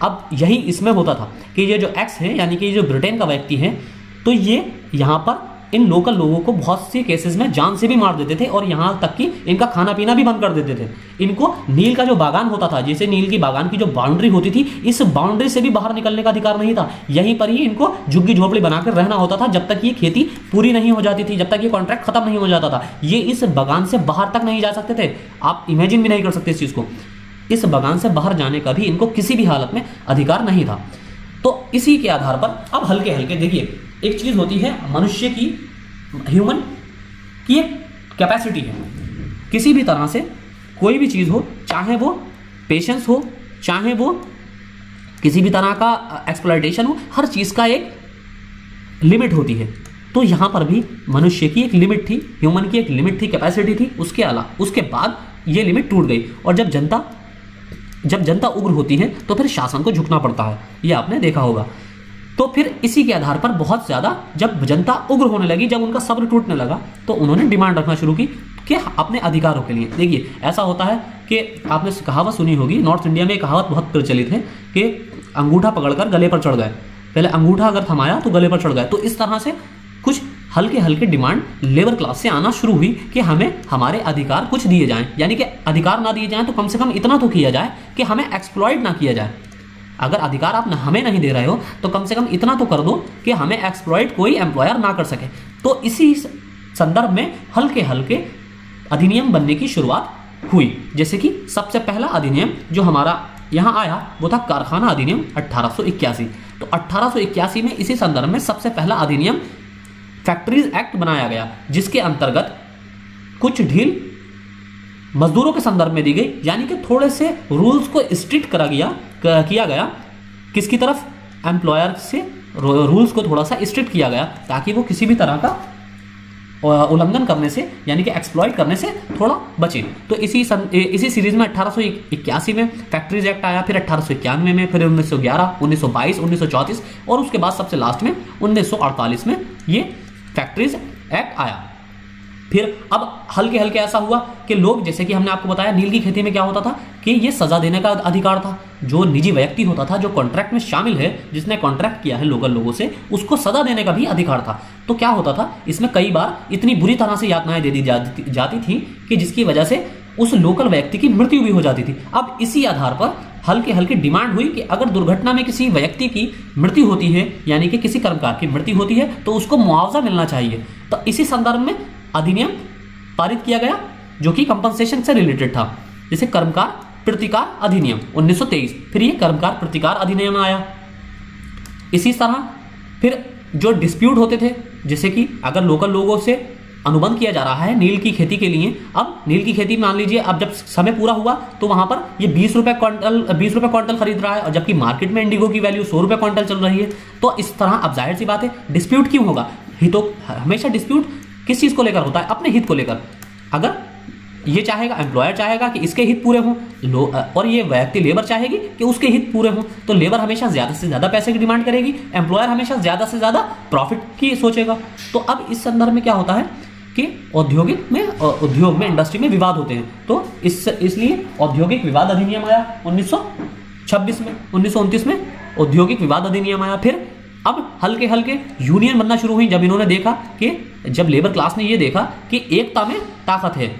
अब यही इसमें होता था कि ये जो एक्स है, यानी कि जो ब्रिटेन का व्यक्ति है, तो ये यहाँ पर इन लोकल लोगों को बहुत से केसेस में जान से भी मार देते थे और यहाँ तक कि इनका खाना पीना भी बंद कर देते थे। इनको नील का जो बागान होता था, जैसे नील की बागान की जो बाउंड्री होती थी, इस बाउंड्री से भी बाहर निकलने का अधिकार नहीं था। यहीं पर ही इनको झुग्गी झोपड़ी बनाकर रहना होता था जब तक ये खेती पूरी नहीं हो जाती थी, जब तक ये कॉन्ट्रैक्ट खत्म नहीं हो जाता था। ये इस बागान से बाहर तक नहीं जा सकते थे। आप इमेजिन भी नहीं कर सकते इस चीज को। इस बागान से बाहर जाने का भी इनको किसी भी हालत में अधिकार नहीं था। तो इसी के आधार पर अब हल्के हल्के देखिए, एक चीज होती है मनुष्य की, ह्यूमन की एक कैपेसिटी है, किसी भी तरह से कोई भी चीज हो, चाहे वो पेशेंस हो, चाहे वो किसी भी तरह का एक्सप्लॉयटेशन हो, हर चीज का एक लिमिट होती है। तो यहां पर भी मनुष्य की एक लिमिट थी, ह्यूमन की एक लिमिट थी, कैपेसिटी थी। उसके बाद ये लिमिट टूट गई और जब जनता उग्र होती है तो फिर शासन को झुकना पड़ता है, ये आपने देखा होगा। तो फिर इसी के आधार पर बहुत ज्यादा जब जनता उग्र होने लगी, जब उनका सब्र टूटने लगा, तो उन्होंने डिमांड रखना शुरू की कि अपने अधिकारों के लिए। देखिए ऐसा होता है कि आपने कहावत सुनी होगी, नॉर्थ इंडिया में एक कहावत बहुत प्रचलित है कि अंगूठा पकड़कर गले पर चढ़ गए। पहले अंगूठा अगर थमाया तो गले पर चढ़ गए। तो इस तरह से कुछ हल्के हल्के डिमांड लेबर क्लास से आना शुरू हुई कि हमें हमारे अधिकार कुछ दिए जाएं, यानी कि अधिकार ना दिए जाएं तो कम से कम इतना तो किया जाए कि हमें एक्सप्लॉइट ना किया जाए। अगर अधिकार आप हमें नहीं दे रहे हो तो कम से कम इतना तो कर दो कि हमें एक्सप्लॉइट कोई एम्प्लॉयर ना कर सके। तो इसी संदर्भ में हल्के हल्के अधिनियम बनने की शुरुआत हुई। जैसे कि सबसे पहला अधिनियम जो हमारा यहाँ आया वो था कारखाना अधिनियम 1881। तो 1881 में इसी संदर्भ में सबसे पहला अधिनियम फैक्ट्रीज एक्ट बनाया गया, जिसके अंतर्गत कुछ ढील मजदूरों के संदर्भ में दी गई, यानी कि थोड़े से रूल्स को स्ट्रिक्ट किया गया। किसकी तरफ? एम्प्लॉयर से रूल्स को थोड़ा सा स्ट्रिक्ट किया गया ताकि वो किसी भी तरह का उल्लंघन करने से, यानी कि एक्सप्लॉइट करने से थोड़ा बचे। तो इसी सीरीज में 1881 में फैक्ट्रीज एक्ट आया, फिर 1891 में, फिर 1911, 1922, 1934 और उसके बाद सबसे लास्ट में 1948 में ये फैक्ट्रीज एक्ट आया। फिर अब हल्के हल्के ऐसा हुआ कि लोग, जैसे कि हमने आपको बताया नील की खेती में क्या होता था कि ये सजा देने का अधिकार था। जो निजी व्यक्ति होता था, जो कॉन्ट्रैक्ट में शामिल है, जिसने कॉन्ट्रैक्ट किया है लोकल लोगों से, उसको सजा देने का भी अधिकार था। तो क्या होता था, इसमें कई बार इतनी बुरी तरह से यातनाएं दे दी जाती थी कि जिसकी वजह से उस लोकल व्यक्ति की मृत्यु भी हो जाती थी। अब इसी आधार पर हल्के हल्के डिमांड हुई कि अगर दुर्घटना में किसी व्यक्ति की मृत्यु होती है, यानी कि किसी कर्मकार की मृत्यु होती है, तो उसको मुआवजा मिलना चाहिए। तो इसी संदर्भ में अधिनियम पारित किया गया जो कि कंपनसेशन से रिलेटेड था, जैसे कर्मकार प्रतिकार अधिनियम 1923। फिर ये कर्मकार प्रतिकार अधिनियम आया। इसी तरह फिर जो डिस्प्यूट होते थे, जैसे कि अगर लोकल लोगों से अनुबंध किया जा रहा है नील की खेती के लिए, अब नील की खेती मान लीजिए अब जब समय पूरा हुआ तो वहां पर ये 20 रुपए क्विंटल खरीद रहा है, और जबकि मार्केट में इंडिगो की वैल्यू 100 रुपए क्विंटल चल रही है। तो इस तरह अब जाहिर सी बात है डिस्प्यूट क्यों होगा, हितों, हमेशा डिस्प्यूट किस चीज को लेकर होता है, अपने हित को लेकर। अगर ये चाहेगा, एम्प्लॉयर चाहेगा कि इसके हित पूरे हों, और ये व्यक्ति लेबर चाहेगी कि उसके हित पूरे हों, तो लेबर हमेशा ज्यादा से ज्यादा पैसे की डिमांड करेगी, एम्प्लॉयर हमेशा ज्यादा से ज्यादा प्रॉफिट की सोचेगा। तो अब इस संदर्भ में क्या होता है कि उद्योग में इंडस्ट्री में विवाद होते हैं। तो इसलिए औद्योगिक विवाद अधिनियम आया 1926 में, 1929 में औद्योगिक विवाद अधिनियम आया। फिर अब हल्के हल्के यूनियन बनना शुरू हुई, जब इन्होंने देखा कि जब लेबर क्लास ने ये देखा कि एकता में ताकत है,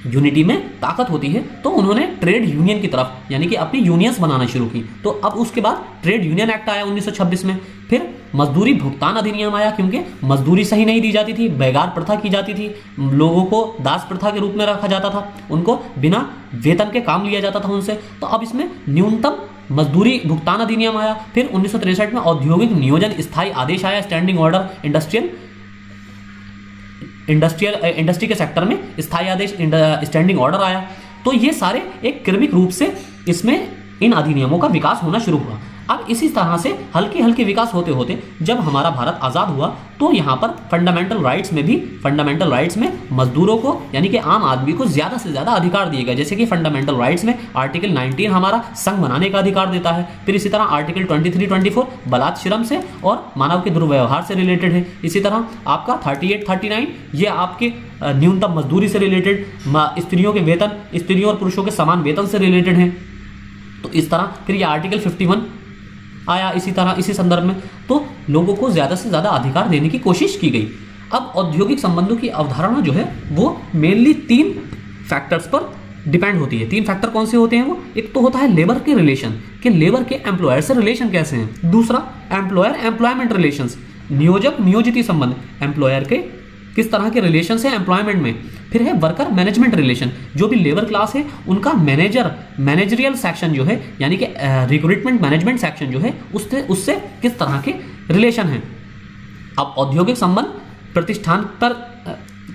यूनिटी में ताकत होती है, तो उन्होंने ट्रेड यूनियन की तरफ यानी कि अपनी यूनियंस बनाना शुरू की। तो अब उसके बाद ट्रेड यूनियन एक्ट आया 1926 में। फिर मजदूरी भुगतान अधिनियम आया, क्योंकि मजदूरी सही नहीं दी जाती थी, बेगार प्रथा की जाती थी, लोगों को दास प्रथा के रूप में रखा जाता था, उनको बिना वेतन के काम लिया जाता था उनसे। तो अब इसमें न्यूनतम मजदूरी भुगतान अधिनियम आया। फिर 1963 में औद्योगिक नियोजन स्थायी आदेश आया, स्टैंडिंग ऑर्डर इंडस्ट्री के सेक्टर में स्थायी आदेश स्टैंडिंग ऑर्डर आया। तो ये सारे एक क्रमिक रूप से इसमें इन अधिनियमों का विकास होना शुरू हुआ। अब इसी तरह से हल्के हल्के विकास होते होते जब हमारा भारत आजाद हुआ तो यहाँ पर फंडामेंटल राइट्स में मजदूरों को यानी कि आम आदमी को ज्यादा से ज्यादा अधिकार दिए गए। जैसे कि फंडामेंटल राइट्स में आर्टिकल 19 हमारा संघ बनाने का अधिकार देता है। फिर इसी तरह आर्टिकल 23, 24 बलात् श्रम से और मानव के दुर्व्यवहार से रिलेटेड है। इसी तरह आपका 38, 39 ये आपके न्यूनतम मजदूरी से रिलेटेड, स्त्रियों के वेतन, स्त्रियों और पुरुषों के समान वेतन से रिलेटेड है। तो इस तरह फिर ये आर्टिकल 51 आया इसी तरह इसी संदर्भ में। तो लोगों को ज्यादा से ज्यादा अधिकार देने की कोशिश की गई। अब औद्योगिक संबंधों की अवधारणा जो है वो मेनली 3 फैक्टर्स पर डिपेंड होती है। 3 फैक्टर कौन से होते हैं वो? एक तो होता है लेबर के रिलेशन, कि लेबर के एम्प्लॉयर से रिलेशन कैसे हैं। दूसरा एम्प्लॉयर एम्प्लॉयमेंट रिलेशंस, नियोजक नियोजित संबंध, एम्प्लॉयर के किस तरह के रिलेशन है एम्प्लॉयमेंट में। फिर है वर्कर मैनेजमेंट रिलेशन, जो भी लेबर क्लास है उनका मैनेजरियल सेक्शन जो है यानी कि रिक्रूटमेंट मैनेजमेंट सेक्शन जो है उससे किस तरह के रिलेशन है। अब औद्योगिक संबंध प्रतिष्ठान पर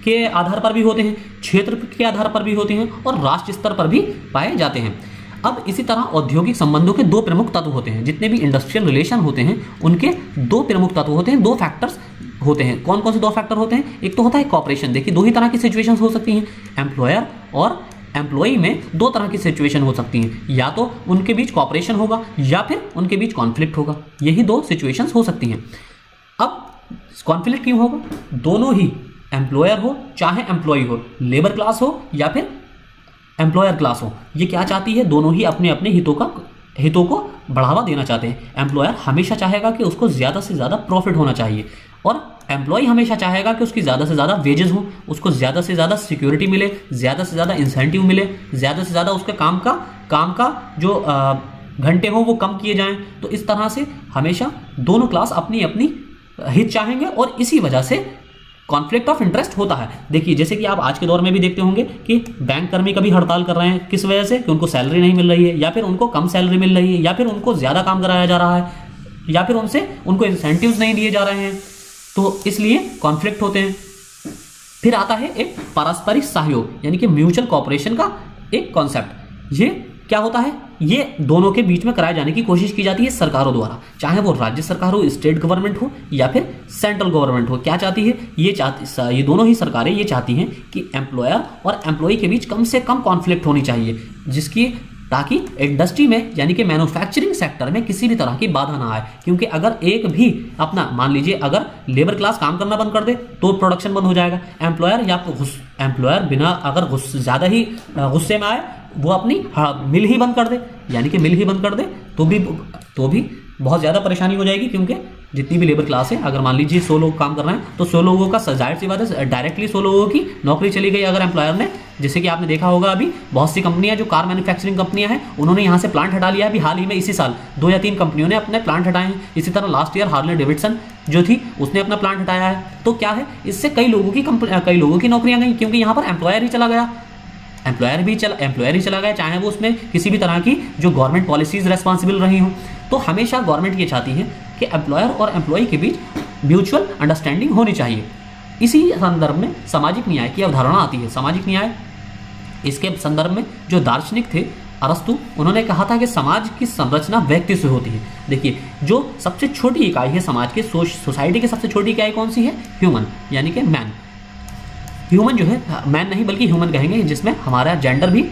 के आधार पर भी होते हैं, क्षेत्र के आधार पर भी होते हैं और राष्ट्र स्तर पर भी पाए जाते हैं। अब इसी तरह औद्योगिक संबंधों के 2 प्रमुख तत्व होते हैं। जितने भी इंडस्ट्रियल रिलेशन होते हैं उनके 2 प्रमुख तत्व होते हैं, 2 फैक्टर्स होते हैं। कौन कौन से 2 फैक्टर होते हैं? एक तो होता है कॉपरेशन। देखिए 2 ही तरह की सिचुएशंस हो सकती हैं, एम्प्लॉयर और एम्प्लॉई में 2 तरह की सिचुएशन हो सकती हैं। या तो उनके बीच कॉपरेशन होगा या फिर उनके बीच कॉन्फ्लिक्ट होगा। यही 2 सिचुएशंस हो सकती हैं। अब कॉन्फ्लिक्ट क्यों होगा? दोनों ही, एम्प्लॉयर हो चाहे एम्प्लॉई हो, लेबर क्लास हो या फिर एम्प्लॉयर क्लास हो, ये क्या चाहती है? दोनों ही अपने अपने हितों को बढ़ावा देना चाहते हैं। एम्प्लॉयर हमेशा चाहेगा कि उसको ज़्यादा से ज़्यादा प्रॉफिट होना चाहिए और एम्प्लॉय हमेशा चाहेगा कि उसकी ज़्यादा से ज़्यादा वेजेस हो, उसको ज़्यादा से ज़्यादा सिक्योरिटी मिले, ज़्यादा से ज़्यादा इंसेंटिव मिले, ज़्यादा से ज़्यादा उसके काम का जो घंटे हो वो कम किए जाएं। तो इस तरह से हमेशा दोनों क्लास अपनी अपनी हित चाहेंगे और इसी वजह से कॉन्फ्लिक्ट ऑफ इंटरेस्ट होता है। देखिए जैसे कि आप आज के दौर में भी देखते होंगे कि बैंक कर्मी कभी हड़ताल कर रहे हैं, किस वजह से? कि उनको सैलरी नहीं मिल रही है या फिर उनको कम सैलरी मिल रही है या फिर उनको ज़्यादा काम कराया जा रहा है या फिर उनको इंसेंटिव्स नहीं दिए जा रहे हैं, तो इसलिए कॉन्फ्लिक्ट होते हैं। फिर आता है एक पारस्परिक सहयोग यानी कि म्यूचुअल कॉपरेशन का एक कॉन्सेप्ट। ये क्या होता है? ये दोनों के बीच में कराए जाने की कोशिश की जाती है सरकारों द्वारा, चाहे वो राज्य सरकार हो, स्टेट गवर्नमेंट हो या फिर सेंट्रल गवर्नमेंट हो। क्या चाहती है? ये दोनों ही सरकारें ये चाहती हैं कि एम्प्लॉयर और एम्प्लॉई के बीच कम से कम कॉन्फ्लिक्ट होनी चाहिए, ताकि इंडस्ट्री में यानी कि मैन्युफैक्चरिंग सेक्टर में किसी भी तरह की बाधा ना आए। क्योंकि अगर एक भी अपना मान लीजिए अगर लेबर क्लास काम करना बंद कर दे तो प्रोडक्शन बंद हो जाएगा। एम्प्लॉयर बिना अगर ज़्यादा ही गुस्से में आए वो अपनी मिल ही बंद कर दे, यानी कि मिल ही बंद कर दे तो भी बहुत ज़्यादा परेशानी हो जाएगी। क्योंकि जितनी भी लेबर क्लास है, अगर मान लीजिए 100 लोग काम कर रहे हैं तो 100 लोगों का जाहिर सी बात है डायरेक्टली 100 लोगों की नौकरी चली गई अगर एम्प्लॉयर ने। जैसे कि आपने देखा होगा अभी बहुत सी कंपनियां जो कार मैन्युफैक्चरिंग कंपनियां हैं उन्होंने यहाँ से प्लांट हटा लिया। अभी हाल ही में इसी साल 2 या 3 कंपनियों ने अपने प्लांट हटाए हैं। इसी तरह लास्ट ईयर हार्ले डेविडसन जो थी उसने अपना प्लांट हटाया है। तो क्या है, इससे कई लोगों की नौकरियां गई, क्योंकि यहाँ पर एम्प्लॉयर ही चला गया। एम्प्लॉयर ही चला गया, चाहे वो उसमें किसी भी तरह की जो गवर्नमेंट पॉलिसीज रेस्पॉन्सिबल रही हो। तो हमेशा गवर्नमेंट ये चाहती है कि एम्प्लॉयर और एम्प्लॉय के बीच म्यूचुअल अंडरस्टैंडिंग होनी चाहिए। इसी संदर्भ में सामाजिक न्याय की अवधारणा आती है। सामाजिक न्याय, इसके संदर्भ में जो दार्शनिक थे अरस्तु, उन्होंने कहा था कि समाज की संरचना व्यक्ति से होती है। देखिए, जो सबसे छोटी इकाई है समाज के, सोसाइटी की सबसे छोटी इकाई कौन सी है? ह्यूमन, यानी कि मैन। ह्यूमन जो है, मैन नहीं बल्कि ह्यूमन कहेंगे, जिसमें हमारा जेंडर भी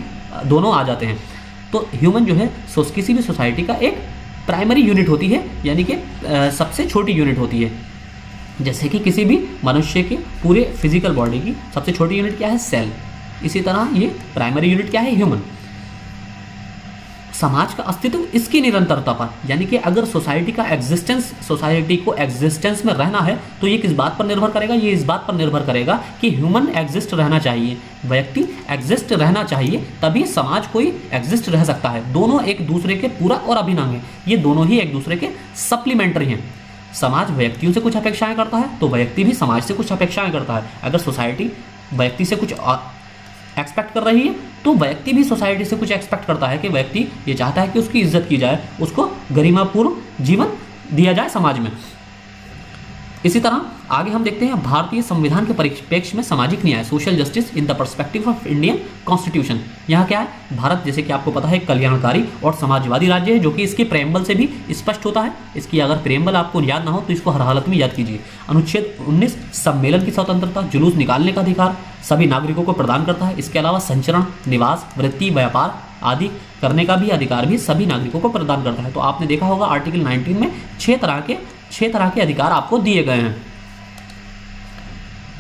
दोनों आ जाते हैं। तो ह्यूमन जो है किसी भी सोसाइटी का एक प्राइमरी यूनिट होती है, यानी कि सबसे छोटी यूनिट होती है। जैसे कि किसी भी मनुष्य के पूरे फिजिकल बॉडी की सबसे छोटी यूनिट क्या है? सेल। इसी तरह ये प्राइमरी यूनिट क्या है? ह्यूमन। समाज का अस्तित्व इसकी निरंतरता पर, यानी कि अगर सोसाइटी को एग्जिस्टेंस में रहना है तो ये किस बात पर निर्भर करेगा? ये इस बात पर निर्भर करेगा कि ह्यूमन एग्जिस्ट रहना चाहिए, व्यक्ति एग्जिस्ट रहना चाहिए, तभी समाज कोई एग्जिस्ट रह सकता है। दोनों एक दूसरे के पूरक और अभिन्न हैं, ये दोनों ही एक दूसरे के सप्लीमेंट्री हैं। समाज व्यक्तियों से कुछ अपेक्षाएं करता है तो व्यक्ति भी समाज से कुछ अपेक्षाएं करता है। अगर सोसाइटी व्यक्ति से कुछ एक्सपेक्ट कर रही है तो व्यक्ति भी सोसाइटी से कुछ एक्सपेक्ट करता है कि व्यक्ति ये चाहता है कि उसकी इज्जत की जाए, उसको गरिमापूर्ण जीवन दिया जाए समाज में। इसी तरह आगे हम देखते हैं भारतीय संविधान के परिप्रेक्ष्य में सामाजिक न्याय, social justice in the perspective of Indian constitution. यहाँ क्या है? भारत, जैसे कि आपको पता है, एक कल्याणकारी और समाजवादी राज्य है, जो कि इसके प्रेम्बल से भी स्पष्ट होता है। इसकी अगर प्रेम्बल आपको याद ना हो तो इसको हर हालत में याद कीजिए। अनुच्छेद 19 सम्मेलन की स्वतंत्रता, जुलूस निकालने का अधिकार सभी नागरिकों को प्रदान करता है। इसके अलावा संचरण, निवास, वृत्ति, व्यापार आदि करने का भी अधिकार भी सभी नागरिकों को प्रदान करता है। तो आपने देखा होगा आर्टिकल 19 में 6 तरह के अधिकार आपको दिए गए हैं।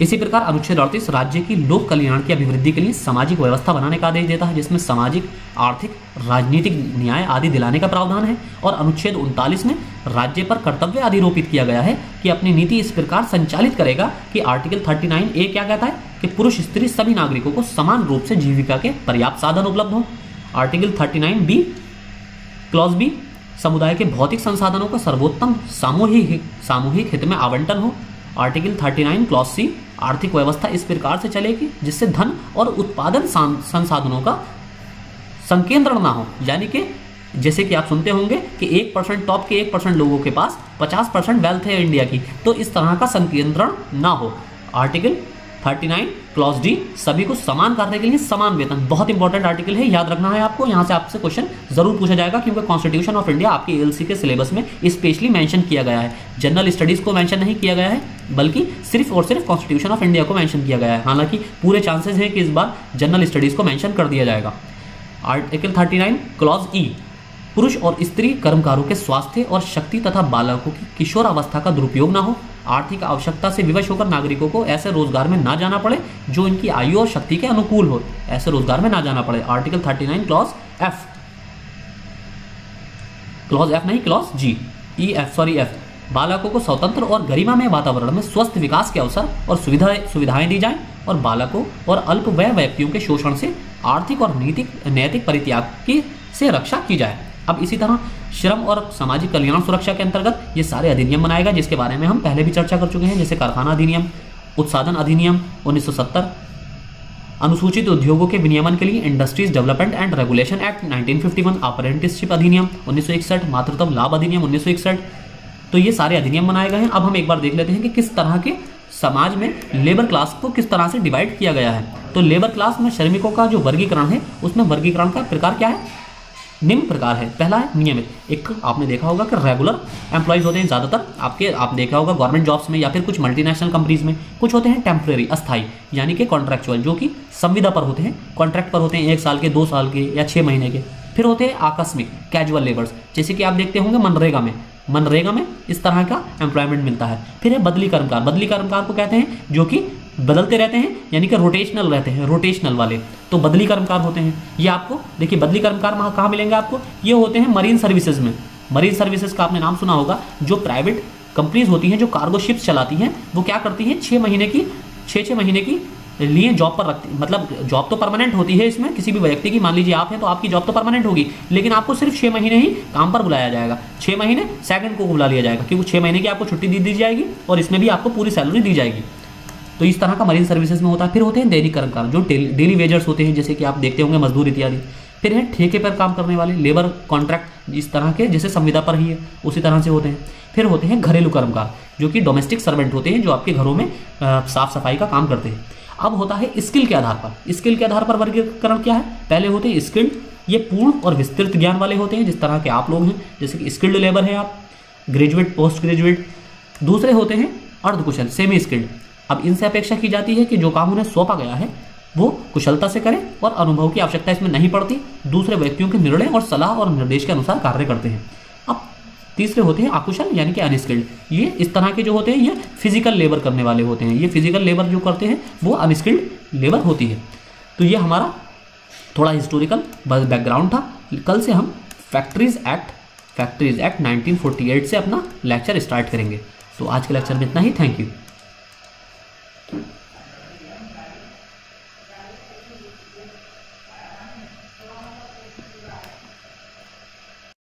इसी प्रकार अनुच्छेद 38 राज्य की लोक कल्याण की अभिवृद्धि के लिए सामाजिक व्यवस्था बनाने का आदेश देता है, जिसमें सामाजिक, आर्थिक, राजनीतिक न्याय आदि दिलाने का प्रावधान है। और अनुच्छेद 39 में राज्य पर कर्तव्य आरोपित किया गया है कि अपनी नीति इस प्रकार संचालित करेगा कि आर्टिकल 39A क्या कहता है कि पुरुष स्त्री सभी नागरिकों को समान रूप से जीविका के पर्याप्त साधन उपलब्ध हो। आर्टिकल 39B क्लॉज बी, समुदाय के भौतिक संसाधनों का सर्वोत्तम सामूहिक हित में आवंटन हो। आर्टिकल 39 क्लॉज सी, आर्थिक व्यवस्था इस प्रकार से चलेगी जिससे धन और उत्पादन संसाधनों का संकेंद्रण ना हो, यानी कि जैसे कि आप सुनते होंगे कि 1% टॉप के 1% लोगों के पास 50% वेल्थ है इंडिया की, तो इस तरह का संकेंद्रण ना हो। आर्टिकल 39 क्लॉज डी, सभी को समान कार्य के लिए समान वेतन, बहुत इंपॉर्टेंट आर्टिकल है, याद रखना है आपको। यहाँ से आपसे क्वेश्चन जरूर पूछा जाएगा क्योंकि कॉन्स्टिट्यूशन ऑफ इंडिया आपके एलसी के सिलेबस में स्पेशली मेंशन किया गया है। जनरल स्टडीज को मेंशन नहीं किया गया है, बल्कि सिर्फ और सिर्फ कॉन्स्टिट्यूशन ऑफ इंडिया को मेंशन किया गया है। हालांकि पूरे चांसेस हैं कि इस बार जनरल स्टडीज को मेंशन कर दिया जाएगा। आर्टिकल 39 क्लॉज ई, पुरुष और स्त्री कर्मकारों के स्वास्थ्य और शक्ति तथा बालकों की किशोरावस्था का दुरुपयोग न हो। आर्थिक आवश्यकता से विवश होकर नागरिकों को ऐसे रोजगार में ना जाना पड़े जो इनकी आयु और शक्ति के अनुकूल हो, ऐसे रोजगार में ना जाना पड़े। आर्टिकल 39 क्लॉज एफ, क्लॉज जी, एफ, बालकों को स्वतंत्र और गरिमामय वातावरण में स्वस्थ विकास के अवसर और सुविधाएं दी जाएं और बालकों और अल्पवय व्यक्तियों के शोषण से आर्थिक और नैतिक परित्याग की से रक्षा की जाए। अब इसी तरह श्रम और सामाजिक कल्याण सुरक्षा के अंतर्गत ये सारे अधिनियम बनाएगा, जिसके बारे में हम पहले भी चर्चा कर चुके हैं, जैसे कारखाना अधिनियम, उत्पादन अधिनियम 1970, अनुसूचित उद्योगों के विनियमन के लिए industries development and regulation act 1951, apprenticeship अधिनियम 1961, मातृत्व लाभ अधिनियम 1961। तो ये सारे अधिनियम बनाए गए हैं। अब हम एक बार देख लेते हैं कि किस तरह के समाज में लेबर क्लास को किस तरह से डिवाइड किया गया है। तो लेबर क्लास में श्रमिकों का जो वर्गीकरण है, उसमें वर्गीकरण का प्रकार क्या है? निम्न प्रकार है। पहला है नियमित। एक आपने देखा होगा कि रेगुलर एम्प्लॉयज होते हैं ज़्यादातर आप देखा होगा गवर्नमेंट जॉब्स में या फिर कुछ मल्टीनेशनल कंपनीज में। कुछ होते हैं टेम्परेरी, अस्थायी, यानी कि कॉन्ट्रैक्चुअल, जो कि संविदा पर होते हैं, कॉन्ट्रैक्ट पर होते हैं, 1 साल के, 2 साल के या 6 महीने के। फिर होते हैं आकस्मिक, कैजुअल लेबर्स, जैसे कि आप देखते होंगे मनरेगा में इस तरह का एम्प्लॉयमेंट मिलता है। फिर है बदली कर्मकार को कहते हैं जो कि बदलते रहते हैं, यानी कि रोटेशनल रहते हैं, रोटेशनल वाले तो बदली कर्मकार होते हैं। ये आपको देखिए बदली कर्मकार कहाँ मिलेंगे आपको? ये होते हैं मरीन सर्विसेज में। मरीन सर्विसेज का आपने नाम सुना होगा, जो प्राइवेट कंपनीज होती हैं जो कार्गो शिप्स चलाती हैं, वो क्या करती हैं 6 महीने की लिए जॉब पर रखती, मतलब जॉब तो परमानेंट होती है इसमें किसी भी व्यक्ति की, मान लीजिए आप हैं तो आपकी जॉब तो परमानेंट होगी, लेकिन आपको सिर्फ 6 महीने ही काम पर बुलाया जाएगा। 6 महीने सेकंड को बुला लिया जाएगा क्योंकि 6 महीने की आपको छुट्टी दी जाएगी और इसमें भी आपको पूरी सैलरी दी जाएगी। तो इस तरह का मरीन सर्विसेज में होता है। फिर होते हैं दैनिक कर्मकार, जो डेली वेजर्स होते हैं, जैसे कि आप देखते होंगे मजदूर इत्यादि। फिर है ठेके पर काम करने वाले, लेबर कॉन्ट्रैक्ट इस तरह के जैसे संविदा पर ही है उसी तरह से होते हैं। फिर होते हैं घरेलू कर्मकार, जो कि डोमेस्टिक सर्वेंट होते हैं, जो आपके घरों में साफ सफाई का काम करते हैं। अब होता है स्किल के आधार पर। स्किल के आधार पर वर्गीकरण क्या है? पहले होते हैं स्किल्ड, ये पूर्ण और विस्तृत ज्ञान वाले होते हैं, जिस तरह के आप लोग हैं, जैसे कि स्किल्ड लेबर है आप, ग्रेजुएट, पोस्ट ग्रेजुएट। दूसरे होते हैं अर्धकुशल, सेमी स्किल्ड। अब इनसे अपेक्षा की जाती है कि जो काम उन्हें सौंपा गया है वो कुशलता से करें और अनुभव की आवश्यकता इसमें नहीं पड़ती, दूसरे व्यक्तियों के निर्णय और सलाह और निर्देश के अनुसार कार्य करते हैं। अब तीसरे होते हैं अकुशल यानी कि अनस्किल्ड। ये इस तरह के जो होते हैं ये फिजिकल लेबर करने वाले होते हैं। ये फिजिकल लेबर जो करते हैं वो अनस्किल्ड लेबर होती है। तो ये हमारा थोड़ा हिस्टोरिकल बैकग्राउंड था। कल से हम फैक्ट्रीज एक्ट 1948 से अपना लेक्चर स्टार्ट करेंगे। तो आज के लेक्चर में इतना ही। Thank you.